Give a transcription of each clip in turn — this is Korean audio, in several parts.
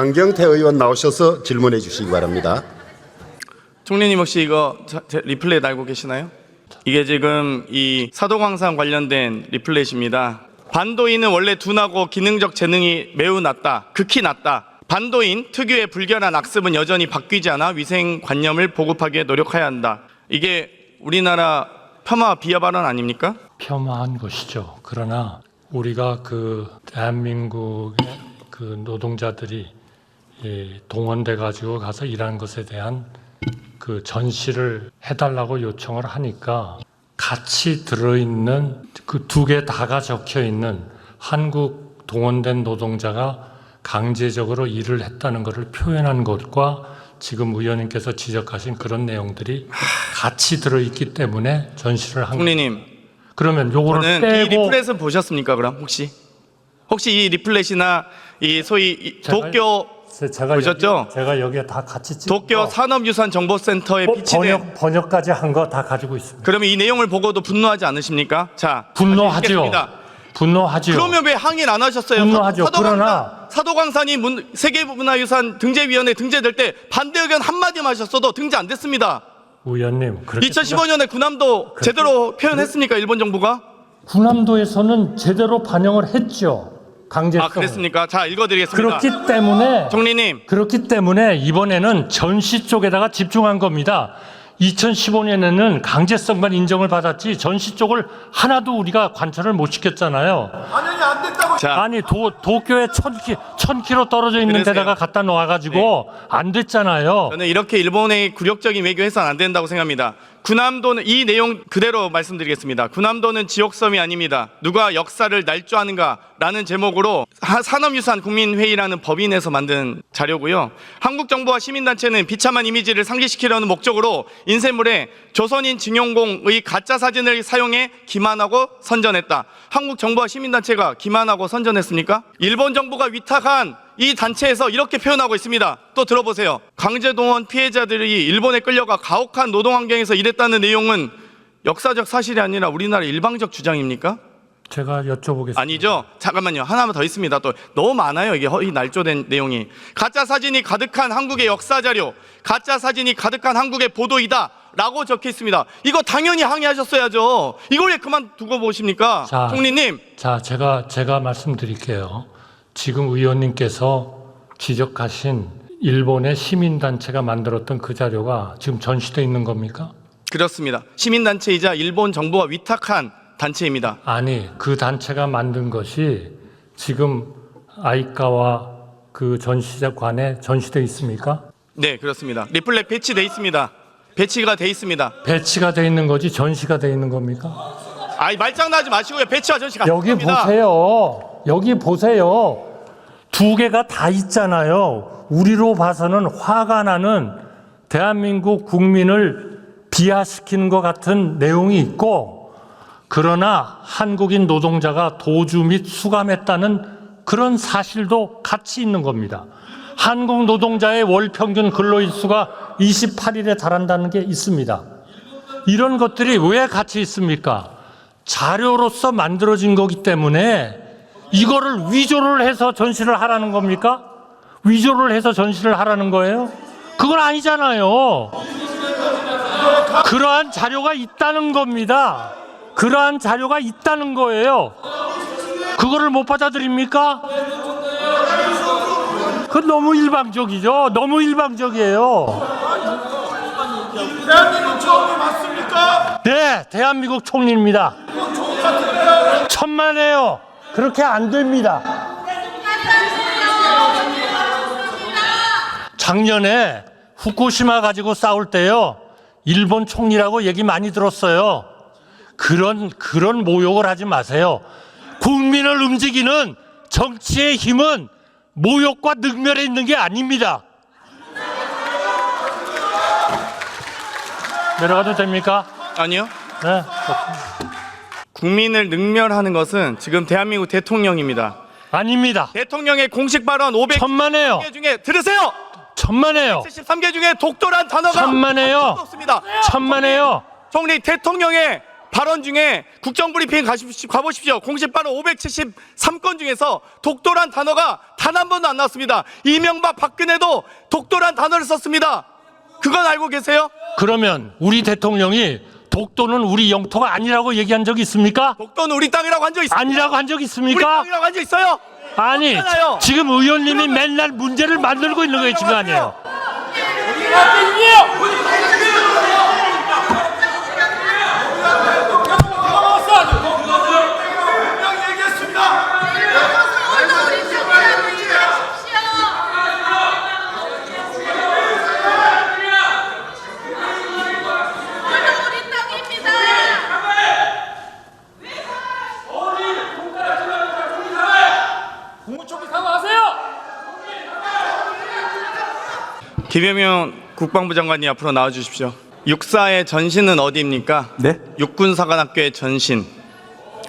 장경태 의원 나오셔서 질문해 주시기 바랍니다. 총리님 혹시 이거 리플렛 알고 계시나요? 이게 지금 이 사도광산 관련된 리플렛입니다. 반도인은 원래 둔하고 기능적 재능이 매우 낮다, 극히 낮다. 반도인 특유의 불결한 악습은 여전히 바뀌지 않아 위생관념을 보급하기에 노력해야 한다. 이게 우리나라 폄하 비하 발언 아닙니까? 폄하한 것이죠. 그러나 우리가 그 대한민국의 그 노동자들이 동원돼 가지고 가서 일하는 것에 대한 그 전시를 해달라고 요청을 하니까 같이 들어있는 그 두 개 다가 적혀 있는 한국 동원된 노동자가 강제적으로 일을 했다는 것을 표현한 것과 지금 의원님께서 지적하신 그런 내용들이 같이 들어있기 때문에 전시를 한 겁니다. 총리님, 그러면 요거를 이 빼고 리플렛은 보셨습니까? 그럼 혹시 이 리플렛이나 이 소위 도쿄 보셨죠? 제가 여기에 다 같이 찍은 도쿄 거, 산업유산정보센터에 비치된 번역까지 한 거 다 가지고 있습니다. 그러면 이 내용을 보고도 분노하지 않으십니까? 자, 분노하죠. 분노하죠. 그러면 왜 항의를 안 하셨어요? 분노하죠. 그러나 사도광산이 세계문화유산 등재위원회 등재될 때 반대 의견 한마디만 하셨어도 등재 안 됐습니다. 의원님, 2015년에 군함도 제대로 표현했습니까? 일본 정부가? 군함도에서는 제대로 반영을 했죠. 강제성. 그랬습니까? 자, 읽어드리겠습니다. 그렇기 때문에 이번에는 전시 쪽에다가 집중한 겁니다. 2015년에는 강제성만 인정을 받았지 전시 쪽을 하나도 우리가 관철을 못 시켰잖아요. 반영이 안 됐다고. 자, 아니 도쿄에 1000km 떨어져 있는 그러세요. 데다가 갖다 놓아가지고 안 됐잖아요. 저는 이렇게 일본의 굴욕적인 외교해서는 안 된다고 생각합니다. 군함도는 이 내용 그대로 말씀드리겠습니다. 군함도는 지옥섬이 아닙니다. 누가 역사를 날조하는가라는 제목으로 산업유산 국민회의라는 법인에서 만든 자료고요. 한국 정부와 시민단체는 비참한 이미지를 상기시키려는 목적으로 인쇄물에 조선인 증용공의 가짜 사진을 사용해 기만하고 선전했다. 한국 정부와 시민단체가 기만하고 선전했습니까? 일본 정부가 위탁한 이 단체에서 이렇게 표현하고 있습니다. 또 들어보세요. 강제동원 피해자들이 일본에 끌려가 가혹한 노동환경에서 일했다는 내용은 역사적 사실이 아니라 우리나라 일방적 주장입니까? 제가 여쭤보겠습니다. 아니죠. 잠깐만요. 하나만 더 있습니다. 또 너무 많아요. 이게 허위 날조된 내용이. 가짜 사진이 가득한 한국의 역사 자료, 가짜 사진이 가득한 한국의 보도이다 라고 적혀 있습니다. 이거 당연히 항의하셨어야죠. 이걸 왜 그만두고 보십니까? 자, 총리님. 자, 제가 말씀드릴게요. 지금 의원님께서 지적하신 일본의 시민단체가 만들었던 그 자료가 지금 전시되어 있는 겁니까? 그렇습니다. 시민단체이자 일본 정부가 위탁한 단체입니다. 아니, 그 단체가 만든 것이 지금 아이카와 그 전시관에 전시되어 있습니까? 네, 그렇습니다. 리플렛 배치돼 있습니다. 배치가 돼 있습니다. 배치가 되어 있는 거지 전시가 되어 있는 겁니까? 아이 말장난하지 마시고요. 배치와 전시가 여기 보세요. 여기 보세요. 두 개가 다 있잖아요. 우리로 봐서는 화가 나는 대한민국 국민을 비하시키는 것 같은 내용이 있고, 그러나 한국인 노동자가 도주 및 수감했다는 그런 사실도 같이 있는 겁니다. 한국 노동자의 월 평균 근로일수가 28일에 달한다는 게 있습니다. 이런 것들이 왜 같이 있습니까? 자료로서 만들어진 거기 때문에 이거를 위조를 해서 전시를 하라는 겁니까? 위조를 해서 전시를 하라는 거예요? 그건 아니잖아요. 그러한 자료가 있다는 겁니다. 그러한 자료가 있다는 거예요. 그거를 못 받아들입니까? 그건 너무 일방적이죠. 너무 일방적이에요. 대한민국 총리 맞습니까? 네, 대한민국 총리입니다. 천만에요. 그렇게 안 됩니다. 작년에 후쿠시마 가지고 싸울 때요, 일본 총리라고 얘기 많이 들었어요. 그런 모욕을 하지 마세요. 국민을 움직이는 정치의 힘은 모욕과 능멸에 있는 게 아닙니다. 내려가도 됩니까? 아니요. 네. 국민을 능멸하는 것은 지금 대한민국 대통령입니다. 아닙니다. 대통령의 공식 발언 500개 천만에요. 중에 들으세요. 천만에요. 73개 중에 독도란 단어가 천만에요. 없습니다. 천만에요. 총리 대통령의 발언 중에 국정브리핑 가보십시오. 공식 발언 573건 중에서 독도란 단어가 단 한 번도 안 나왔습니다. 이명박 박근혜도 독도란 단어를 썼습니다. 그건 알고 계세요? 그러면 우리 대통령이 독도는 우리 영토가 아니라고 얘기한 적 있습니까? 독도는 우리 땅이라고 한 적 있습니까? 아니라고 한 적 우리 있습니까? 땅이라고 한 적 있어요? 아니, 없잖아요. 지금 의원님이 맨날 문제를 만들고 있는 거예요, 지금 아니에요. 국무총리 사과하세요. 김여명 국방부 장관이 앞으로 나와 주십시오. 육사의 전신은 어디입니까? 네? 육군사관학교의 전신.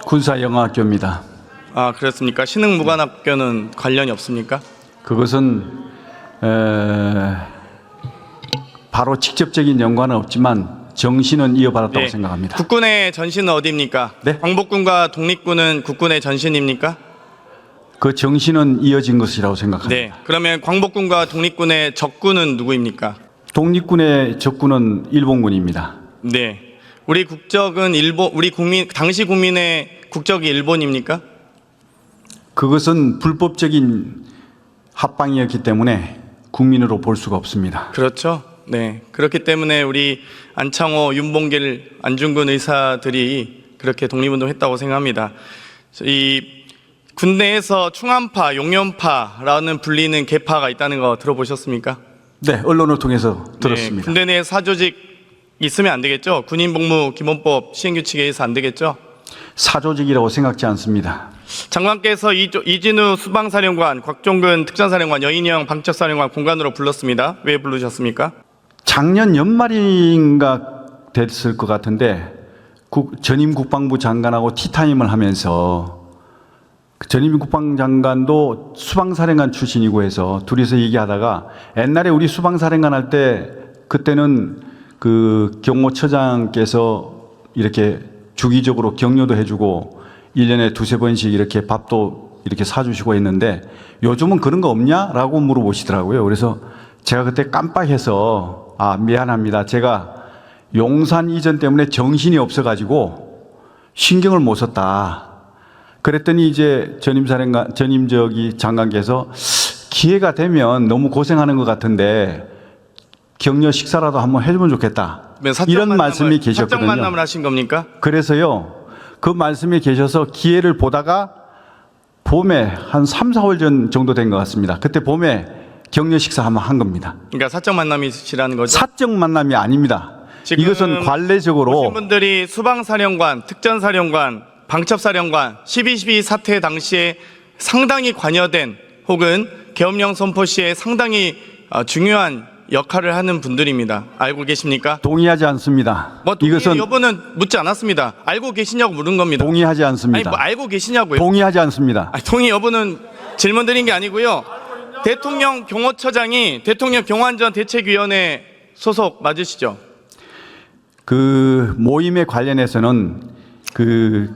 군사영어학교입니다. 아, 그렇습니까? 신흥무관학교는 관련이 없습니까? 그것은 바로 직접적인 연관은 없지만 정신은 이어받았다고 네. 생각합니다. 국군의 전신은 어디입니까? 네? 광복군과 독립군은 국군의 전신입니까? 그 정신은 이어진 것이라고 생각합니다. 네. 그러면 광복군과 독립군의 적군은 누구입니까? 독립군의 적군은 일본군입니다. 네. 우리 국적은 일본, 우리 국민, 당시 국민의 국적이 일본입니까? 그것은 불법적인 합방이었기 때문에 국민으로 볼 수가 없습니다. 그렇죠. 네. 그렇기 때문에 우리 안창호, 윤봉길, 안중근 의사들이 그렇게 독립운동했다고 생각합니다. 이 군대에서 충암파, 용연파라는 불리는 계파가 있다는 거 들어보셨습니까? 네, 언론을 통해서 네, 들었습니다. 군대 내에 사조직 있으면 안 되겠죠? 군인복무기본법 시행규칙에 의해서 안 되겠죠? 사조직이라고 생각지 않습니다. 장관께서 이진우 수방사령관, 곽종근 특전사령관, 여인영 방첩사령관 공관으로 불렀습니다. 왜 부르셨습니까? 작년 연말인가 됐을 것 같은데 전임 국방부 장관하고 티타임을 하면서 전임 국방장관도 수방사령관 출신이고 해서 둘이서 얘기하다가 옛날에 우리 수방사령관 할 때 그때는 그 경호처장께서 이렇게 주기적으로 격려도 해주고 1년에 두세 번씩 이렇게 밥도 이렇게 사주시고 했는데 요즘은 그런 거 없냐라고 물어보시더라고요. 그래서 제가 그때 깜빡해서 미안합니다. 제가 용산 이전 때문에 정신이 없어가지고 신경을 못 썼다. 그랬더니 이제 전임 장관께서 기회가 되면 너무 고생하는 것 같은데 격려 식사라도 한번 해주면 좋겠다. 이런 말씀이 계셨거든요. 사적 만남을 하신 겁니까? 그래서요, 그 말씀이 계셔서 기회를 보다가 봄에 한 3, 4월 전 정도 된 것 같습니다. 그때 봄에 격려 식사 한번 한 겁니다. 그러니까 사적 만남이시라는 거죠? 사적 만남이 아닙니다. 지금 이것은 관례적으로 오신 분들이 수방사령관, 특전사령관, 방첩사령관 12.12 사태 당시에 상당히 관여된 혹은 계엄령 선포 시에 상당히 중요한 역할을 하는 분들입니다. 알고 계십니까? 동의하지 않습니다. 이것은 여부는 묻지 않았습니다. 알고 계시냐고 물은 겁니다. 동의하지 않습니다. 아니, 알고 계시냐고요? 동의하지 않습니다. 동의 여부는 질문 드린 게 아니고요. 대통령 경호처장이 대통령 경호안전대책위원회 소속 맞으시죠? 그 모임에 관련해서는 그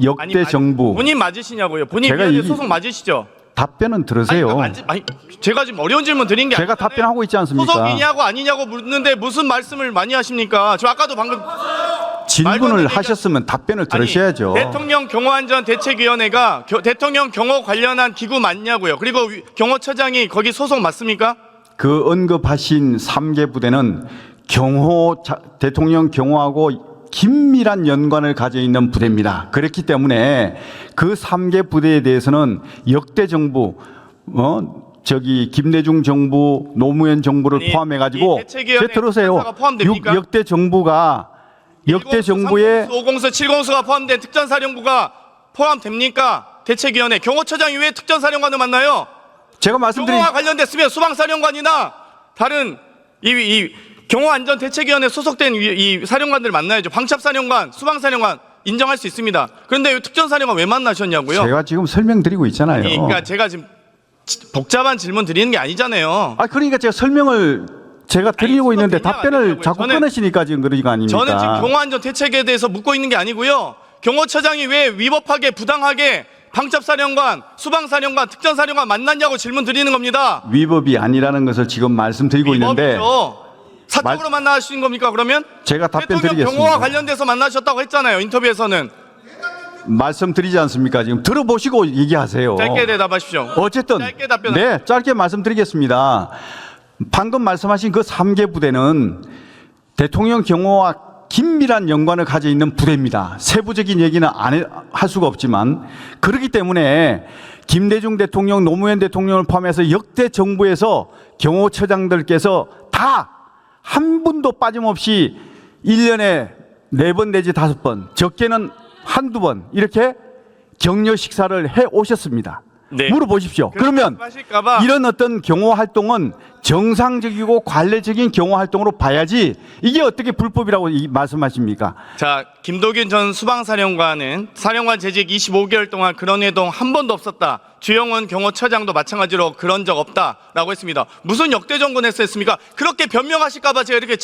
역대 정부 본인 맞으시냐고요? 본인 제가 위원회 이- 소속 맞으시죠? 답변은 들으세요. 제가 지금 어려운 질문 드린 게 제가 아니잖아요. 답변하고 있지 않습니까? 소속이냐고 아니냐고 묻는데 무슨 말씀을 많이 하십니까? 저 아까도 방금 질문을 하셨으면 답변을 들으셔야죠. 대통령 경호안전대책위원회가 대통령 경호 관련한 기구 맞냐고요. 그리고 경호처장이 거기 소속 맞습니까? 그 언급하신 3개 부대는 대통령 경호하고 긴밀한 연관을 가져 있는 부대입니다. 그렇기 때문에 그 3개 부대에 대해서는 역대 정부, 김대중 정부, 노무현 정부를 포함해 가지고 들으세요. 역대 정부가 역대 정부의 5공수, 7공수가 포함된 특전사령부가 포함됩니까? 대책위원회 경호처장이 왜 특전사령관을 만나요? 제가 말씀드린 경호와 관련됐으면 수방사령관이나 다른 이 경호안전대책위원회 소속된 이 사령관들 만나야죠. 방첩사령관, 수방사령관 인정할 수 있습니다. 그런데 왜 특전사령관 왜 만나셨냐고요? 제가 지금 설명드리고 있잖아요. 그러니까 제가 지금 복잡한 질문 드리는 게 아니잖아요. 그러니까 제가 설명을 제가 드리고 아니, 있는데 그건 답변을 되냐고 자꾸 하냐고요. 끊으시니까 지금 그러는 거 아닙니까? 저는 지금 경호안전 대책에 대해서 묻고 있는 게 아니고요. 경호처장이 왜 위법하게 부당하게 방첩사령관, 수방사령관, 특전사령관 만났냐고 질문 드리는 겁니다. 위법이 아니라는 것을 지금 말씀드리고 있는데 위법이죠. 사적으로 만나신 겁니까 그러면? 제가 답변 대통령 드리겠습니다. 경호와 관련돼서 만나셨다고 했잖아요. 인터뷰에서는. 말씀드리지 않습니까? 지금 들어보시고 얘기하세요. 짧게 대답하십시오. 어쨌든 짧게 답변. 네, 짧게 말씀드리겠습니다. 방금 말씀하신 그 3개 부대는 대통령 경호와 긴밀한 연관을 가지고 있는 부대입니다. 세부적인 얘기는 할 수가 없지만 그렇기 때문에 김대중 대통령, 노무현 대통령을 포함해서 역대 정부에서 경호처장들께서 다 한 분도 빠짐없이 1년에 4번 내지 5번, 적게는 한두 번 이렇게 격려 식사를 해 오셨습니다. 네. 물어보십시오. 그러면 하실까봐 이런 어떤 경호 활동은 정상적이고 관례적인 경호 활동으로 봐야지 이게 어떻게 불법이라고 말씀하십니까? 자, 김도균 전 수방사령관은 사령관 재직 25개월 동안 그런 회동 한 번도 없었다. 주영원 경호처장도 마찬가지로 그런 적 없다라고 했습니다. 무슨 역대 정권 했습니까? 그렇게 변명하실까봐 제가 이렇게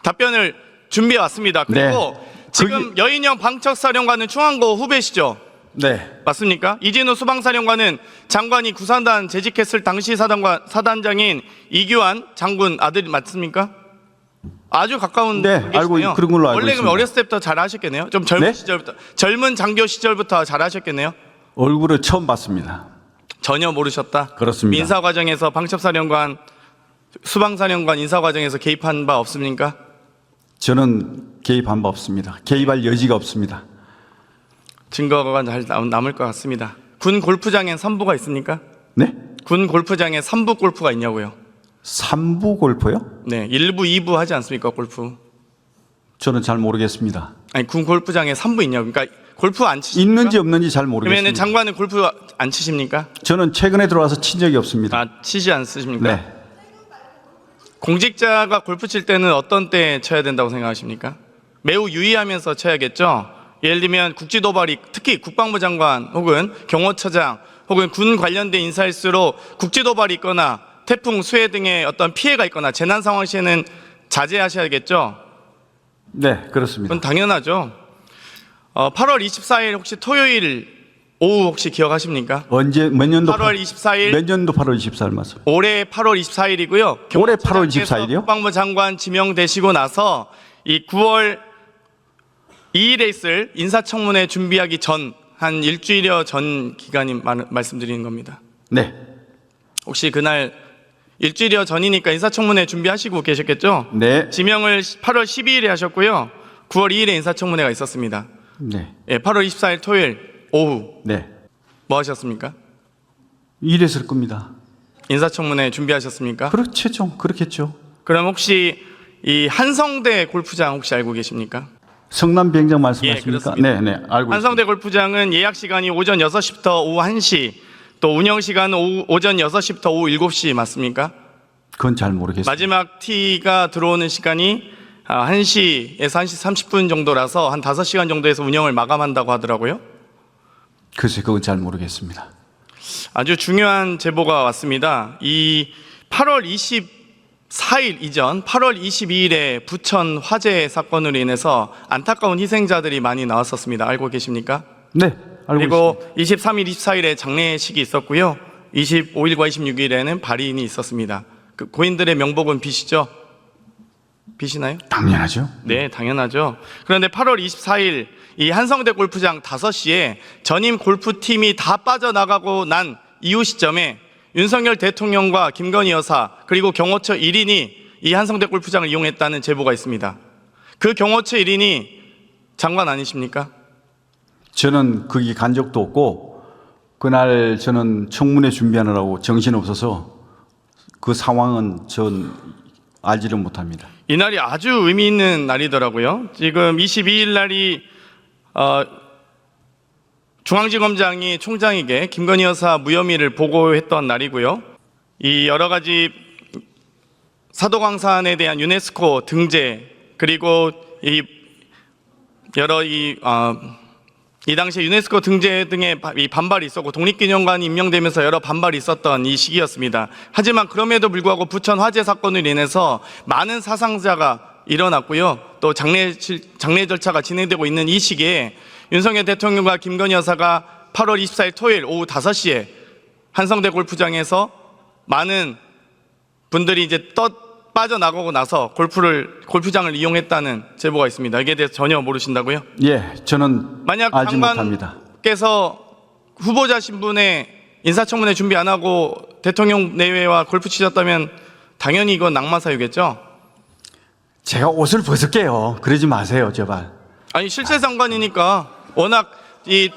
답변을 준비해 왔습니다. 그리고 네. 지금 여인영 방첩사령관은 중앙고 후배시죠? 네. 맞습니까? 이진우 수방사령관은 장관이 구산단 재직했을 당시 사단장인 이규환 장군 아들이 맞습니까? 아주 가까운 네, 관계시네요. 알고 그런 걸로 알고 원래 그럼 있습니다. 어렸을 때부터 잘 하셨겠네요. 좀 젊은 네? 시절부터 젊은 장교 시절부터 잘 하셨겠네요. 얼굴을 처음 봤습니다. 전혀 모르셨다. 그렇습니다. 인사 과정에서 방첩사령관, 수방사령관 인사 과정에서 개입한 바 없습니까? 저는 개입한 바 없습니다. 개입할 여지가 없습니다. 증거가 잘 남을 것 같습니다. 군 골프장엔 선부가 있습니까? 네? 군 골프장에 3부 골프가 있냐고요? 3부 골프요? 네, 1부, 2부 하지 않습니까, 골프? 저는 잘 모르겠습니다. 아니, 군 골프장에 3부 있냐고. 그러니까 골프 안 치십니까? 있는지 없는지 잘 그러면은 모르겠습니다. 장관은 골프 안 치십니까? 저는 최근에 들어와서 친 적이 없습니다. 아, 치지 않으십니까? 네. 공직자가 골프 칠 때는 어떤 때 쳐야 된다고 생각하십니까? 매우 유의하면서 쳐야겠죠? 예를 들면 국지도발이 특히 국방부 장관 혹은 경호처장 혹은 군 관련된 인사일수록 국지도발이 있거나 태풍, 수해 등의 어떤 피해가 있거나 재난 상황 시에는 자제하셔야겠죠? 네, 그렇습니다. 그건 당연하죠. 8월 24일 혹시 토요일 오후 혹시 기억하십니까? 언제 몇 년도 8월 24일 몇 년도 8월 24일 맞습 올해 8월 24일이고요. 올해 8월 24일 이요? 국방부 장관 지명되시고 나서 이 9월 2일에 있을 인사청문회 준비하기 전 한 일주일여 전 기간이 말씀드리는 겁니다. 네. 혹시 그날 일주일여 전이니까 인사청문회 준비하시고 계셨겠죠? 네. 지명을 8월 12일에 하셨고요. 9월 2일에 인사청문회가 있었습니다. 네. 예, 8월 24일 토요일 오후 네. 뭐 하셨습니까? 이랬을 겁니다. 인사청문회 준비하셨습니까? 그렇죠. 그렇겠죠. 그럼 혹시 이 한성대 골프장 혹시 알고 계십니까? 성남 비행장 예, 말씀하십니까? 그렇습니다. 네, 네. 알고 한성대 골프장은 예약 시간이 오전 6시부터 오후 1시, 또 운영 시간은 오전 6시부터 오후 7시 맞습니까? 그건 잘 모르겠습니다. 마지막 티가 들어오는 시간이 1시에서 1시 30분 정도라서 한 5시간 정도에서 운영을 마감한다고 하더라고요. 글쎄 그건 잘 모르겠습니다. 아주 중요한 제보가 왔습니다. 이 8월 24일 이전 8월 22일에 부천 화재 사건으로 인해서 안타까운 희생자들이 많이 나왔었습니다. 알고 계십니까? 네, 알고 그리고 있습니다. 23일, 24일에 장례식이 있었고요. 25일과 26일에는 발인이 있었습니다. 그 고인들의 명복은 비시죠? 비시나요? 당연하죠. 네, 당연하죠. 그런데 8월 24일 이 한성대 골프장 5시에 전임 골프팀이 다 빠져나가고 난 이후 시점에 윤석열 대통령과 김건희 여사 그리고 경호처 1인이 이 한성대 골프장을 이용했다는 제보가 있습니다. 그 경호처 1인이 장관 아니십니까? 저는 거기 간 적도 없고 그날 저는 청문회 준비하느라고 정신없어서 그 상황은 전 알지를 못합니다. 이날이 아주 의미 있는 날이더라고요. 지금 22일 날이 중앙지검장이 총장에게 김건희 여사 무혐의를 보고했던 날이고요. 이 여러 가지 사도광산에 대한 유네스코 등재 그리고 이 여러 이 당시에 유네스코 등재 등의 이 반발이 있었고 독립기념관이 임명되면서 여러 반발이 있었던 이 시기였습니다. 하지만 그럼에도 불구하고 부천 화재 사건으로 인해서 많은 사상자가 일어났고요. 또 장례 절차가 진행되고 있는 이 시기에 윤석열 대통령과 김건희 여사가 8월 24일 토요일 오후 5시에 한성대 골프장에서 많은 분들이 이제 빠져나가고 나서 골프장을 이용했다는 제보가 있습니다. 여기에 대해서 전혀 모르신다고요? 예, 저는 만약 알지 못합니다. 장관께서 후보자 신분의 인사청문회 준비 안 하고 대통령 내외와 골프 치셨다면 당연히 이건 낙마 사유겠죠? 제가 옷을 벗을게요. 그러지 마세요, 제발. 아니 실세 장관이니까 워낙 이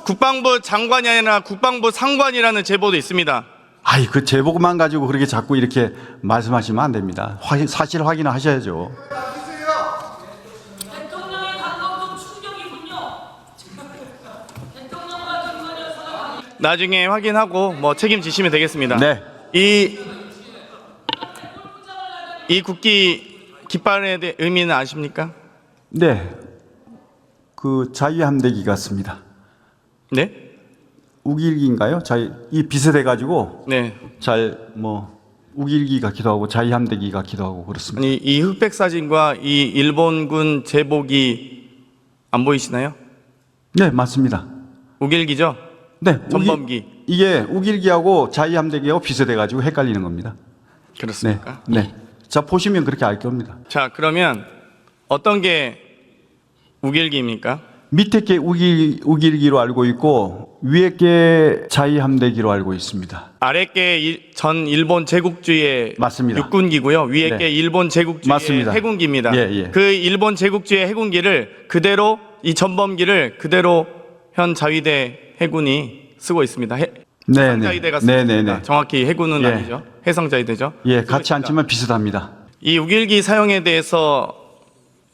국방부 장관이 아니라 국방부 상관이라는 제보도 있습니다. 아이, 그 제보만 가지고 그렇게 자꾸 이렇게 말씀하시면 안 됩니다. 사실 확인을 하셔야죠. 대통령의 감각도 충격이군요. 대통령과 김건희 여사가 나중에 확인하고 뭐 책임지시면 되겠습니다. 네. 이 국기 깃발에 대해 의미는 아십니까? 네. 그 자유함대기 같습니다. 네? 우길기인가요? 이 비슷해 가지고 네. 우길기 같기도 하고 자유함대기 같기도 하고 그렇습니다. 아니 이 흑백 사진과 이 일본군 제복이 안 보이시나요? 네, 맞습니다. 우길기죠? 네, 전범기. 이게 우길기하고 자유함대기하고 비슷해 가지고 헷갈리는 겁니다. 네. 그렇습니까? 네. 자, 보시면 그렇게 알 겁니다. 자, 그러면 어떤 게 우길기입니까? 밑에 게 우길기로 알고 있고 위에 게 자유함대기로 알고 있습니다. 아래 게 전 일본 제국주의 맞습니다. 육군기고요. 위에 네. 게 일본 제국주의 맞습니다. 해군기입니다. 예, 예. 그 일본 제국주의 해군기를 그대로 이 전범기를 그대로 현 자위대 해군이 쓰고 있습니다. 해상자위대가 쓰고 있습니다. 정확히 해군은 예. 아니죠. 해상자위대죠. 예, 같이 앉지만 비슷합니다. 이 우길기 사용에 대해서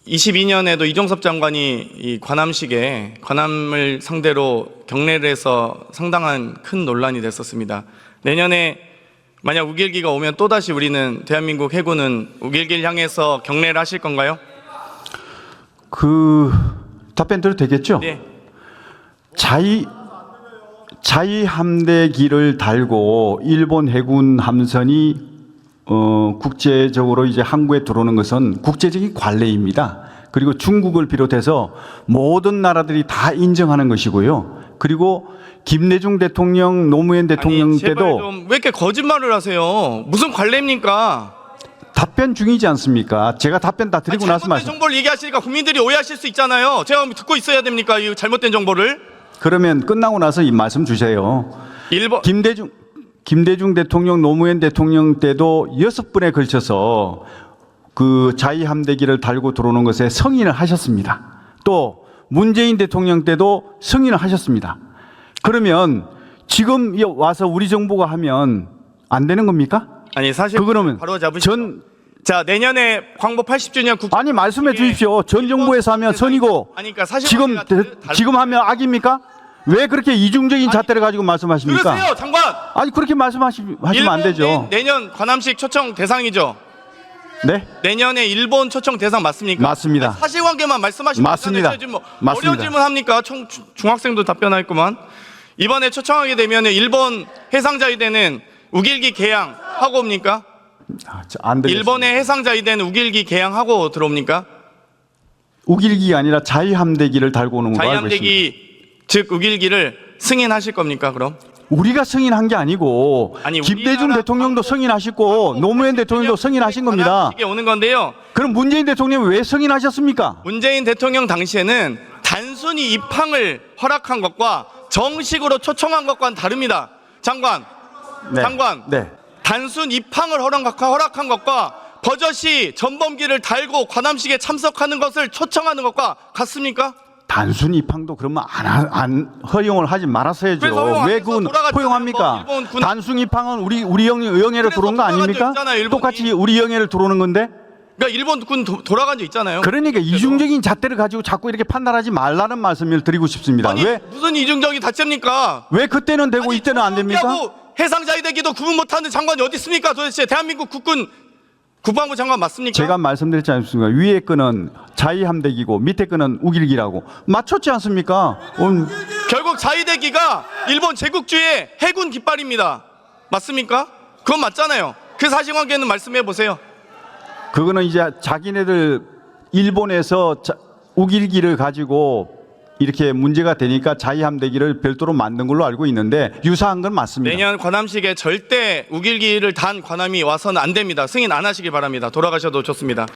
22년에도 이종섭 장관이 이 관함식에 관함을 상대로 경례를 해서 상당한 큰 논란이 됐었습니다. 내년에 만약 우길기가 오면 또다시 우리는 대한민국 해군은 우길기를 향해서 경례를 하실 건가요? 그 답변 드려도 되겠죠? 네. 자유함대기를 달고 일본 해군 함선이 국제적으로 이제 항구에 들어오는 것은 국제적인 관례입니다. 그리고 중국을 비롯해서 모든 나라들이 다 인정하는 것이고요. 그리고 김대중 대통령, 노무현 대통령 아니, 제발 때도 좀 왜 이렇게 거짓말을 하세요? 무슨 관례입니까? 답변 중이지 않습니까? 제가 답변 다 드리고 나서 잘못된 말씀. 정보를 얘기하시니까 국민들이 오해하실 수 있잖아요. 제가 듣고 있어야 됩니까? 이 잘못된 정보를? 그러면 끝나고 나서 이 말씀 주세요. 일본 김대중 대통령, 노무현 대통령 때도 6번에 걸쳐서 그 자유함대기를 달고 들어오는 것에 승인을 하셨습니다. 또 문재인 대통령 때도 승인을 하셨습니다. 그러면 지금 와서 우리 정부가 하면 안 되는 겁니까? 아니 사실 그러면 바로 잡으시죠. 자, 내년에 광복 80주년 국제 아니 말씀해 주십시오. 전 정부에서 하면 선이고 아니 그러니까 사실 지금 하면 악입니까? 왜 그렇게 이중적인 잣대를 가지고 말씀하십니까? 들으세요, 장관. 아니 그렇게 말씀하시면 안 되죠. 내년 관함식 초청 대상이죠. 네? 내년에 일본 초청 대상 맞습니까? 맞습니다. 아니, 사실관계만 말씀하시면 맞습니다. 되잖아요. 지금 뭐 맞습니다. 어려운 질문 합니까? 중학생도 답변했구만. 이번에 초청하게 되면 일본 해상자위대는 우길기 개항하고 옵니까? 안 되겠습니다. 일본의 해상자위대는 우길기 개항하고 들어옵니까? 우길기가 아니라 자유함대기를 달고 오는 걸로 알고 있습니다. 자유함대기 즉 우길기를 승인하실 겁니까? 그럼? 우리가 승인한 게 아니고 아니, 김대중 우리나라 대통령도 승인하셨고 노무현 대통령도 승인하신 겁니다. 이게 오는 건데요. 그럼 문재인 대통령이 왜 승인하셨습니까? 문재인 대통령 당시에는 단순히 입항을 허락한 것과 정식으로 초청한 것과는 다릅니다. 장관, 장관, 네. 단순 입항을 허락한 것과 버젓이 전범기를 달고 관함식에 참석하는 것을 초청하는 것과 같습니까? 단순 입항도 그러면 안 허용을 하지 말았어야죠. 그래서 왜 그건 허용합니까? 일본 군- 단순 입항은 우리 영해로 들어온 거 돌아간 적 아닙니까? 있잖아요, 일본이. 똑같이 우리 영해를 들어오는 건데. 그러니까 일본 군 돌아간 적 있잖아요. 그러니까 이중적인 잣대를 가지고 자꾸 이렇게 판단하지 말라는 말씀을 드리고 싶습니다. 아니, 무슨 이중적이 다입니까? 왜 그때는 되고 이때는 안 됩니까? 해상자위대기도 구분 못하는 장관이 어디 있습니까? 도대체 대한민국 국군 국방부 장관 맞습니까? 제가 말씀드렸지 않습니까? 위에 거는 자위함대기고 밑에 거는 우길기라고 맞췄지 않습니까? 결국 자위대기가 일본 제국주의 해군 깃발입니다. 맞습니까? 그건 맞잖아요. 그 사실관계는 말씀해 보세요. 그거는 이제 자기네들 일본에서 우길기를 가지고 이렇게 문제가 되니까 자위함대기를 별도로 만든 걸로 알고 있는데 유사한 건 맞습니다. 내년 관함식에 절대 우길기를 단 관함이 와서는 안 됩니다. 승인 안 하시길 바랍니다. 돌아가셔도 좋습니다.